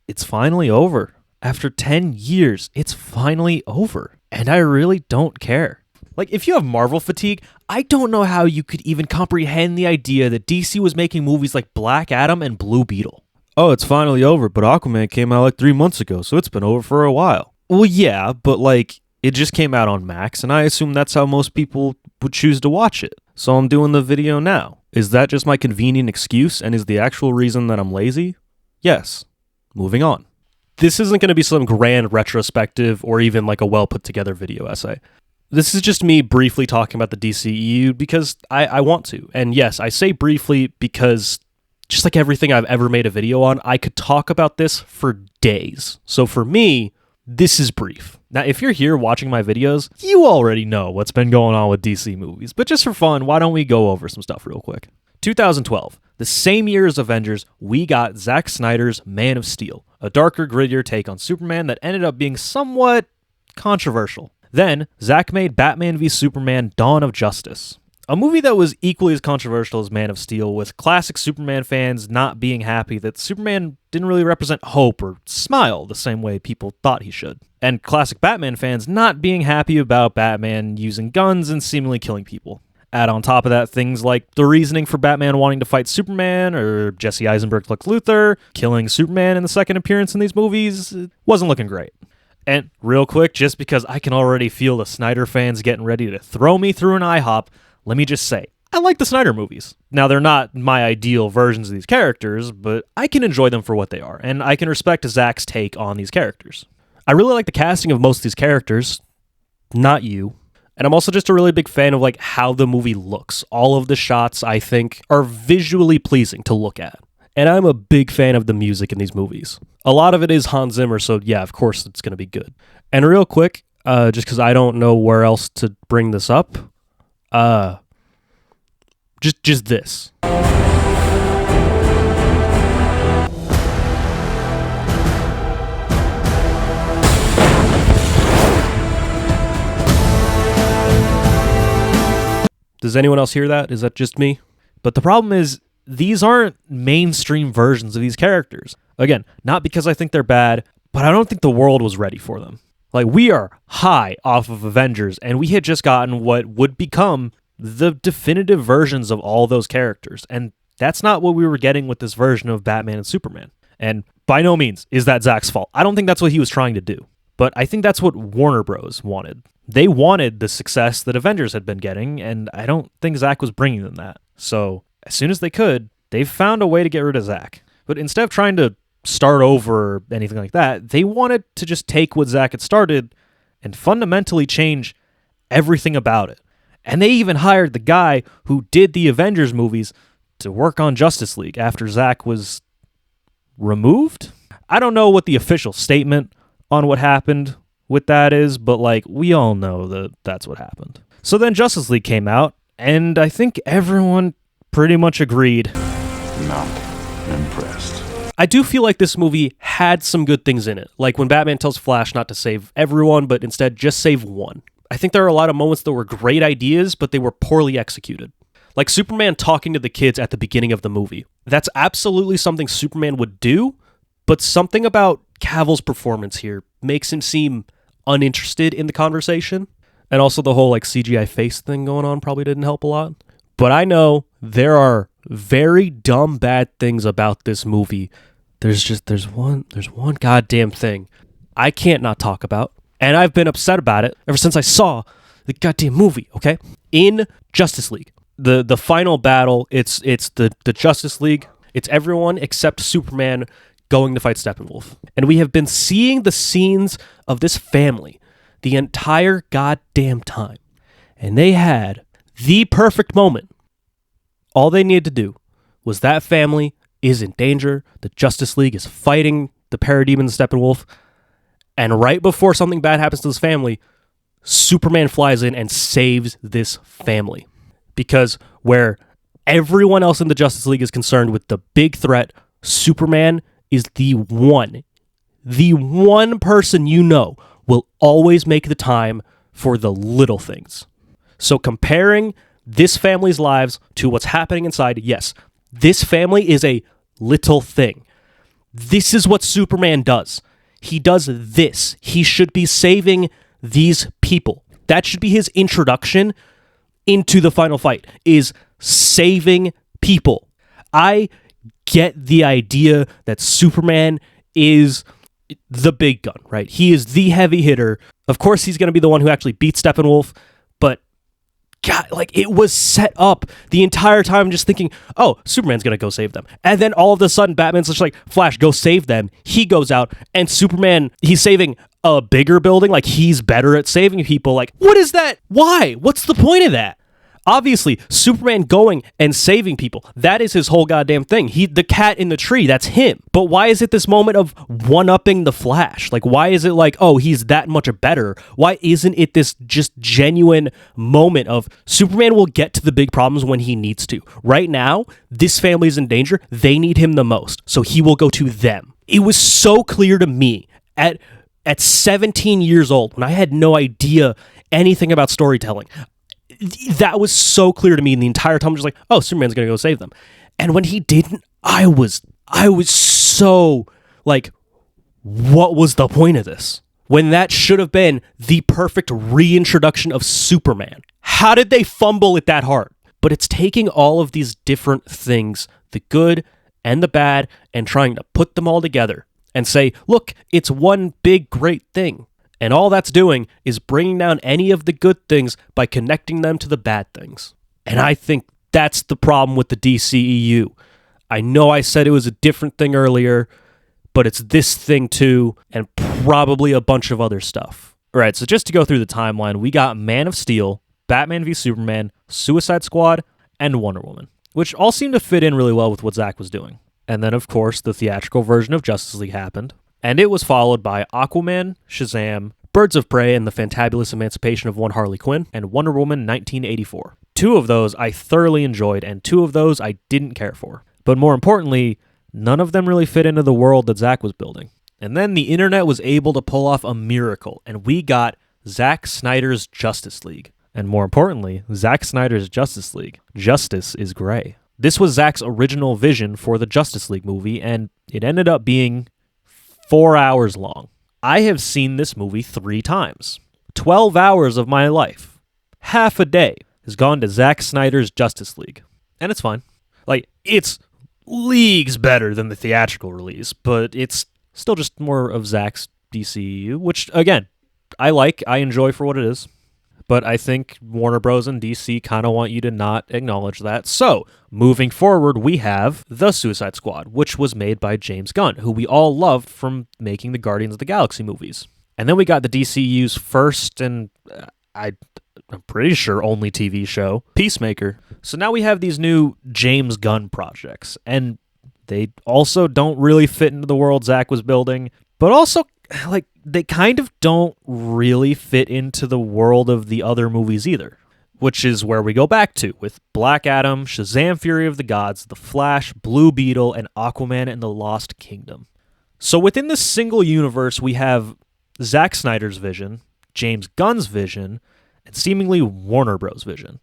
it's finally over. After 10 years, it's finally over. And I really don't care. Like, if you have Marvel fatigue, I don't know how you could even comprehend the idea that DC was making movies like Black Adam and Blue Beetle. Oh, it's finally over, but Aquaman came out like 3 months ago, so it's been over for a while. Well, yeah, but like, it just came out on Max, and I assume that's how most people would choose to watch it. So I'm doing the video now. Is that just my convenient excuse, and is the actual reason that I'm lazy? Yes. Moving on. This isn't going to be some grand retrospective or even like a well-put-together video essay. This is just me briefly talking about the DCEU because I want to. And yes, I say briefly because just like everything I've ever made a video on, I could talk about this for days. So for me, this is brief. Now, if you're here watching my videos, you already know what's been going on with DC movies. But just for fun, why don't we go over some stuff real quick? 2012, the same year as Avengers, we got Zack Snyder's Man of Steel, a darker, grittier take on Superman that ended up being somewhat controversial. Then, Zack made Batman v Superman: Dawn of Justice, a movie that was equally as controversial as Man of Steel, with classic Superman fans not being happy that Superman didn't really represent hope or smile the same way people thought he should, and classic Batman fans not being happy about Batman using guns and seemingly killing people. Add on top of that things like the reasoning for Batman wanting to fight Superman, or Jesse Eisenberg's Lex Luthor killing Superman in the second appearance in these movies. It wasn't looking great. And real quick, just because I can already feel the Snyder fans getting ready to throw me through an IHOP, let me just say, I like the Snyder movies. Now, they're not my ideal versions of these characters, but I can enjoy them for what they are, and I can respect Zack's take on these characters. I really like the casting of most of these characters, not you. And I'm also just a really big fan of like how the movie looks. All of the shots, I think, are visually pleasing to look at. And I'm a big fan of the music in these movies. A lot of it is Hans Zimmer, so yeah, of course it's going to be good. And real quick, just because I don't know where else to bring this up, just this. Does anyone else hear that? Is that just me? But the problem is, these aren't mainstream versions of these characters. Again, not because I think they're bad, but I don't think the world was ready for them. Like, we are high off of Avengers, and we had just gotten what would become the definitive versions of all those characters. And that's not what we were getting with this version of Batman and Superman. And by no means is that Zack's fault. I don't think that's what he was trying to do. But I think that's what Warner Bros. Wanted. They wanted the success that Avengers had been getting, and I don't think Zack was bringing them that. So, as soon as they could, they've found a way to get rid of Zack. But instead of trying to start over or anything like that, they wanted to just take what Zack had started and fundamentally change everything about it. And they even hired the guy who did the Avengers movies to work on Justice League after Zack was removed? I don't know what the official statement on what happened with that is, but like, we all know that that's what happened. So then Justice League came out, and I think everyone pretty much agreed. Not impressed. I do feel like this movie had some good things in it, like when Batman tells Flash not to save everyone, but instead just save one. I think there are a lot of moments that were great ideas, but they were poorly executed. Like Superman talking to the kids at the beginning of the movie. That's absolutely something Superman would do, but something about Cavill's performance here makes him seem uninterested in the conversation. And also the whole like CGI face thing going on probably didn't help a lot. But I know there are very dumb bad things about this movie. There's one goddamn thing I can't not talk about. And I've been upset about it ever since I saw the goddamn movie, okay? In Justice League. The final battle, it's the Justice League. It's everyone except Superman going to fight Steppenwolf. And we have been seeing the scenes of this family the entire goddamn time. And they had the perfect moment. All they needed to do was that family is in danger. The Justice League is fighting the parademon Steppenwolf. And right before something bad happens to this family, Superman flies in and saves this family. Because where everyone else in the Justice League is concerned with the big threat, Superman is the one person you know will always make the time for the little things. So comparing this family's lives to what's happening inside, yes, this family is a little thing. This is what Superman does. He does this. He should be saving these people. That should be his introduction into the final fight, is saving people. I get the idea that Superman is the big gun, right? He is the heavy hitter. Of course, he's going to be the one who actually beats Steppenwolf, but God, like, it was set up the entire time just thinking, oh, Superman's going to go save them. And then all of a sudden, Batman's just like, Flash, go save them. He goes out, and Superman, he's saving a bigger building. Like, he's better at saving people. Like, what is that? Why? What's the point of that? Obviously, Superman going and saving people, that is his whole goddamn thing. The cat in the tree, that's him. But why is it this moment of one-upping the Flash? Like, why is it like, oh, he's that much better? Why isn't it this just genuine moment of Superman will get to the big problems when he needs to? Right now, this family's in danger. They need him the most, so he will go to them. It was so clear to me at 17 years old, when I had no idea anything about storytelling. That was so clear to me, and the entire time I was just like, oh, Superman's gonna go save them. And when he didn't, I was so like, what was the point of this? When that should have been the perfect reintroduction of Superman. How did they fumble it that hard? But it's taking all of these different things, the good and the bad, and trying to put them all together and say, look, it's one big great thing. And all that's doing is bringing down any of the good things by connecting them to the bad things. And I think that's the problem with the DCEU. I know I said it was a different thing earlier, but it's this thing too, and probably a bunch of other stuff. All right, so just to go through the timeline, we got Man of Steel, Batman v Superman, Suicide Squad, and Wonder Woman, which all seemed to fit in really well with what Zack was doing. And then, of course, the theatrical version of Justice League happened. And it was followed by Aquaman, Shazam, Birds of Prey and the Fantabulous Emancipation of One Harley Quinn, and Wonder Woman 1984. 2 of those I thoroughly enjoyed, and 2 of those I didn't care for. But more importantly, none of them really fit into the world that Zack was building. And then the internet was able to pull off a miracle, and we got Zack Snyder's Justice League. And more importantly, Zack Snyder's Justice League. Justice is gray. This was Zack's original vision for the Justice League movie, and it ended up being 4 hours long. I have seen this movie 3 times. 12 hours of my life, half a day, has gone to Zack Snyder's Justice League. And it's fine. Like, it's leagues better than the theatrical release, but it's still just more of Zack's DCEU, which, again, I enjoy for what it is. But I think Warner Bros. And DC kind of want you to not acknowledge that. So, moving forward, we have The Suicide Squad, which was made by James Gunn, who we all loved from making the Guardians of the Galaxy movies. And then we got the DCU's first and, I'm pretty sure, only TV show, Peacemaker. So now we have these new James Gunn projects, and they also don't really fit into the world Zack was building, but also, like, they kind of don't really fit into the world of the other movies either, which is where we go back to with Black Adam, Shazam Fury of the Gods, The Flash, Blue Beetle, and Aquaman and the Lost Kingdom. So within this single universe, we have Zack Snyder's vision, James Gunn's vision, and seemingly Warner Bros. Vision.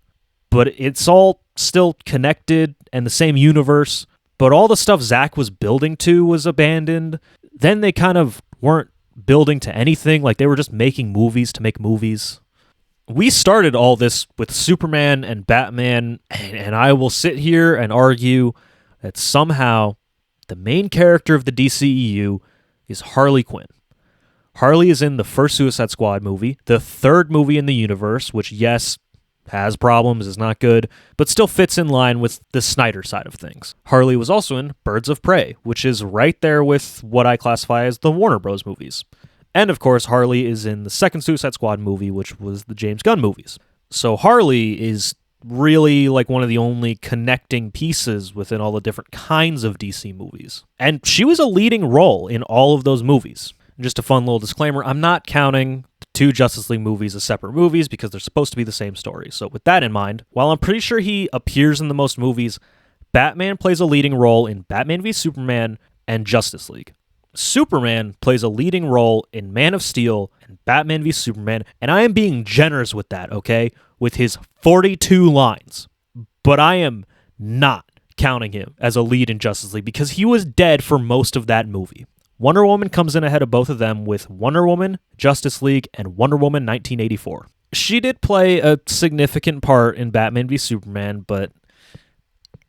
But it's all still connected and the same universe, but all the stuff Zack was building to was abandoned. Then they kind of weren't building to anything, like they were just making movies to make movies. We started all this with Superman and Batman, and I will sit here and argue that somehow the main character of the DCEU is Harley Quinn. Harley is in the first Suicide Squad movie, the 3rd movie in the universe, which, yes, has problems, is not good, but still fits in line with the Snyder side of things. Harley was also in Birds of Prey, which is right there with what I classify as the Warner Bros. Movies. And of course, Harley is in the second Suicide Squad movie, which was the James Gunn movies. So Harley is really like one of the only connecting pieces within all the different kinds of DC movies. And she was a leading role in all of those movies. Just a fun little disclaimer, I'm not counting the 2 Justice League movies as separate movies because they're supposed to be the same story. So with that in mind, while I'm pretty sure he appears in the most movies, Batman plays a leading role in Batman v Superman and Justice League. Superman plays a leading role in Man of Steel and Batman v Superman, and I am being generous with that, okay? With his 42 lines. But I am not counting him as a lead in Justice League because he was dead for most of that movie. Wonder Woman comes in ahead of both of them with Wonder Woman, Justice League, and Wonder Woman 1984. She did play a significant part in Batman v Superman, but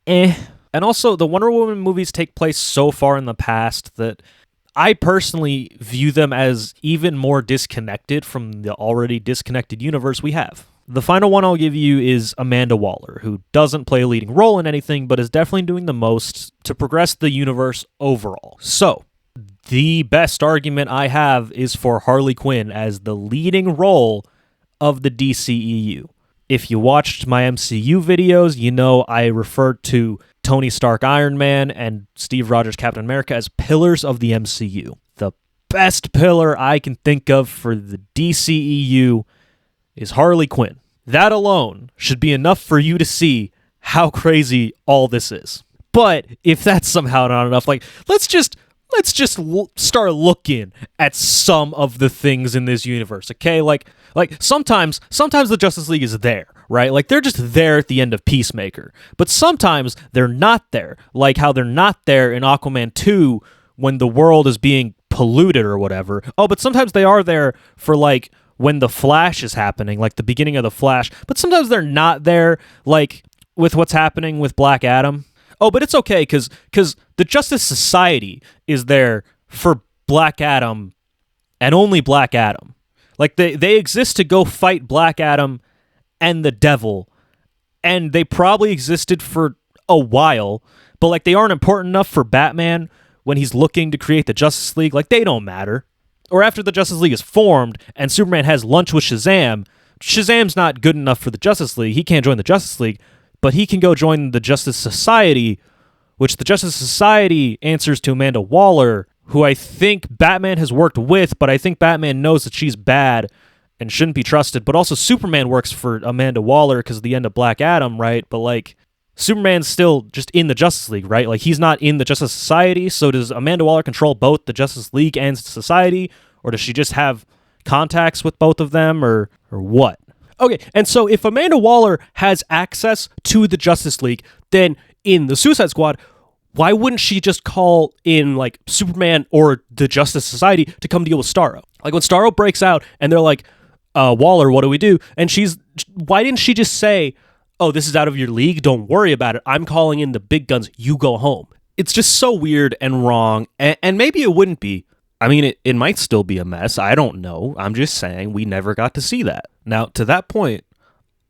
And also, the Wonder Woman movies take place so far in the past that I personally view them as even more disconnected from the already disconnected universe we have. The final one I'll give you is Amanda Waller, who doesn't play a leading role in anything, but is definitely doing the most to progress the universe overall. So, the best argument I have is for Harley Quinn as the leading role of the DCEU. If you watched my MCU videos, you know I referred to Tony Stark Iron Man and Steve Rogers Captain America as pillars of the MCU. The best pillar I can think of for the DCEU is Harley Quinn. That alone should be enough for you to see how crazy all this is. But if that's somehow not enough, let's just start looking at some of the things in this universe, okay? Like sometimes the Justice League is there, right? Like they're just there at the end of Peacemaker. But sometimes they're not there, like how they're not there in Aquaman 2 when the world is being polluted or whatever. Oh, but sometimes they are there for like when the Flash is happening, like the beginning of the Flash. But sometimes they're not there, like with what's happening with Black Adam. Oh, but it's okay because the Justice Society is there for Black Adam and only Black Adam. Like they exist to go fight Black Adam and the Devil, and they probably existed for a while, but like they aren't important enough for Batman when he's looking to create the Justice League. Like they don't matter. Or after the Justice League is formed and Superman has lunch with Shazam, Shazam's not good enough for the Justice League. He can't join the Justice League, but he can go join the Justice Society, which the Justice Society answers to Amanda Waller, who I think Batman has worked with, but I think Batman knows that she's bad and shouldn't be trusted. But also Superman works for Amanda Waller because of the end of Black Adam, right? But like Superman's still just in the Justice League, right? Like he's not in the Justice Society, so does Amanda Waller control both the Justice League and Society, or does she just have contacts with both of them, or what? Okay, and so if Amanda Waller has access to the Justice League, then in the Suicide Squad, why wouldn't she just call in like Superman or the Justice Society to come deal with Starro? Like when Starro breaks out and they're like, Waller, what do we do? And why didn't she just say, oh, this is out of your league, don't worry about it, I'm calling in the big guns, you go home? It's just so weird and wrong, and maybe it wouldn't be. I mean, it might still be a mess, I don't know, I'm just saying we never got to see that. Now, to that point,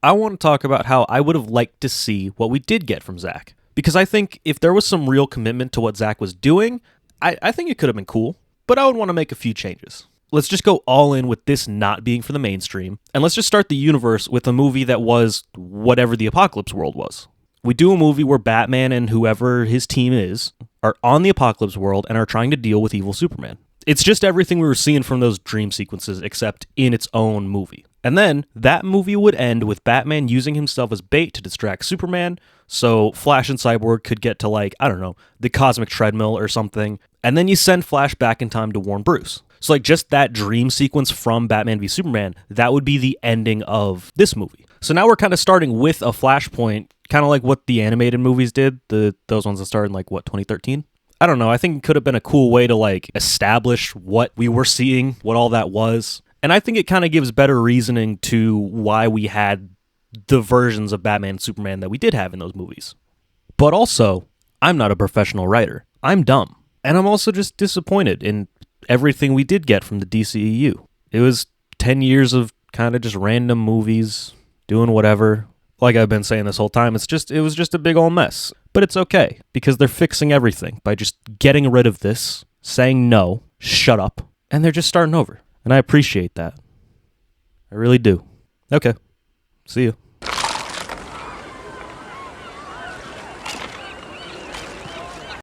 I want to talk about how I would have liked to see what we did get from Zack. Because I think if there was some real commitment to what Zack was doing, I think it could have been cool, but I would want to make a few changes. Let's just go all in with this not being for the mainstream, and let's just start the universe with a movie that was whatever the Apocalypse world was. We do a movie where Batman and whoever his team is are on the Apocalypse world and are trying to deal with evil Superman. It's just everything we were seeing from those dream sequences, except in its own movie. And then that movie would end with Batman using himself as bait to distract Superman, so Flash and Cyborg could get to, like, I don't know, the cosmic treadmill or something, and then you send Flash back in time to warn Bruce. So, like, just that dream sequence from Batman v Superman, that would be the ending of this movie. So now we're kind of starting with a Flashpoint, kind of like what the animated movies did, those ones that started in, like, what, 2013? I don't know, I think it could have been a cool way to, like, establish what we were seeing, what all that was. And I think it kind of gives better reasoning to why we had the versions of Batman and Superman that we did have in those movies. But also, I'm not a professional writer. I'm dumb. And I'm also just disappointed in everything we did get from the DCEU. It was 10 years of kind of just random movies, doing whatever. Like I've been saying this whole time, it was just a big old mess. But it's okay, because they're fixing everything by just getting rid of this, saying no, shut up, and they're just starting over. And I appreciate that. I really do. Okay. See you.